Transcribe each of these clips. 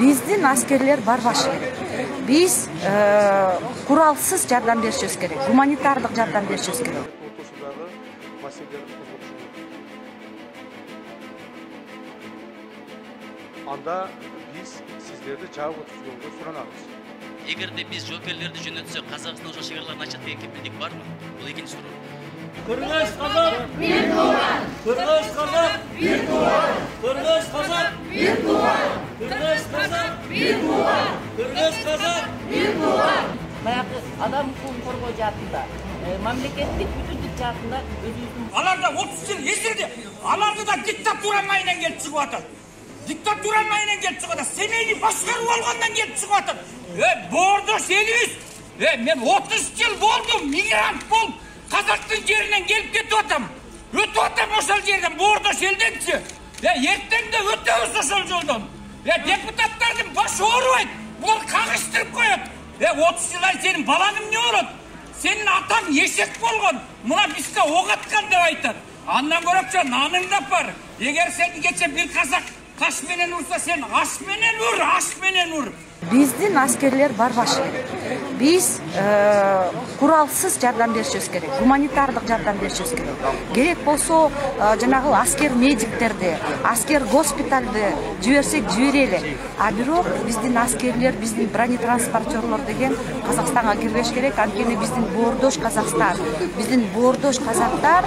Биздин аскерлер барбашы керек. Биз куралсыз жардам беришибиз керек. Гуманитардык жардам беришибиз керек. Анда биз сиздерди жабык өткізгөнгө суранабыз. Эгерде биз жоокерлерди жөнөтсөк, Казакстан ошол чегарларын ачат деген кепилдик барбы? Бул экинчи суроо. Кыргыз казак бир тууган. Кыргыз казак бир тууган. Кыргыз казак бир тууган. Кыргыз казак бир тууган. Кыргыз казак бир тууган. Баягы адам укугун коргоо жаатында, мамлекеттик бүтүндүк жаатында өзүбүздүн аларда 30 жыл эсирди. Аларды да диктатура майынан келип чыгып атат. Диктатура майынан келип чыгып атат. Семейни башкарып алгандан келип чыгып атат. Боордош элибиз. Мен 30 жыл болдум, мигрант болуп, Казактын жеринен келип кетип атам. Өтүп атам ошол жерден, боордош элденчи. Эртең да өтөбүз ошол жолдон. Депутаттардын башы оорубайт. Булар кагыштырып коет. 30 жылдан сенин балаң эмне болот? Сенин атаң эшек болгон. Мына бизге ок аткан деп айтат. Андан көрөкчө наның да бар. Эгер сен кече бир казак таш менен урса, сен аш менен ур, аш менен ур. Биздин аскерлер барбашы керек. Биз куралсыз жардам беришибиз керек. Гуманитардык жардам беришибиз керек. Керек болсо, жанагы аскер медиктерди, аскер госпиталды жиберсек жиберели. А бирок биздин аскерлер, биздин бронетранспортерлор деген Казакстанга кирбеш керек. Анткени биздин боордош Казакстан, биздин боордош казактар,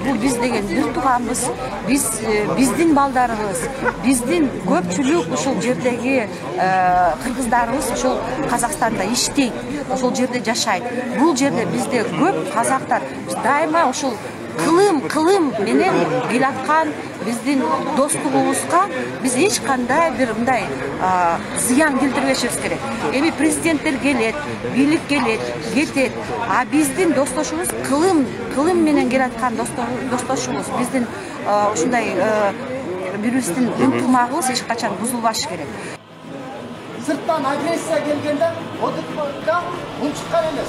бул биз деген бир тууганбыз. Биздин балдарыбыз, биздин көпчүлүк ушул жердеги кыргыздарыбыз ошол Казакстанда иштейт, ошол жерде жашайт. Бул жерде бизде көп казактар дайыма ошол кылым менен келаткан биздин достугубузга биз эч кандай бир мындай зыян келтирбешибиз керек. Эми президенттер келет, бийлик келет, кетет. А биздин достошубуз кылым менен келаткан достошубуз, биздин ушундай бирибиздин ынтымагыбыз эч качан бузулбашы керек. Sırttan agresiya gelgende oturmakta unçukkan emez.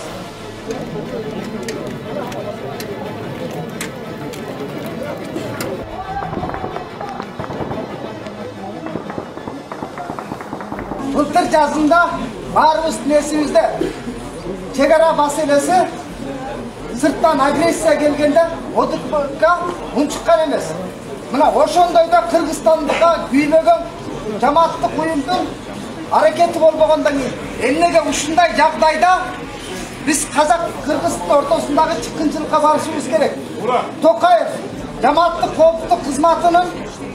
Былтыр жазында barımız nesimizde çegara meselesi sırttan agresiya gelgende oturmakta unçukkan emez. Mına oşondayda Kırgızstan'da büyülegen cemaatlik uyumdun hareketi bolmagandan keyin эмнеге ушундай жагдайда биз Казак-Кыргыздын ортосундагы чыккынчылыкка барышыбыз керек. Токаев жамааттык коопсуздук кызматынын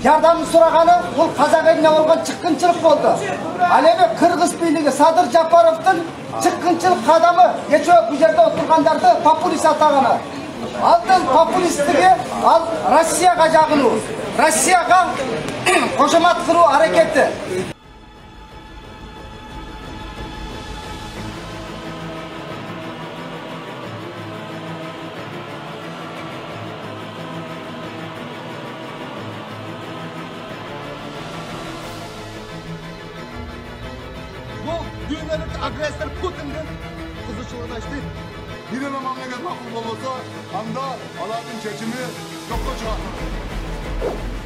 жардамын сураганы бул казак элине болгон чыккынчылык болду. Ал эми Кыргыз бийлиги Садыр Жапаровдун чыккынчылык кадамы кечээ бул жерде отургандарды популист атаганы. Алдын популисттиги ал Россияга жагынуу, Россияга кошомат кылуу аракети. Düğünlerin agresör Putin'den kızışılığına işte birine memleket makul olursa anda aladın çeçimi yokla çıkar.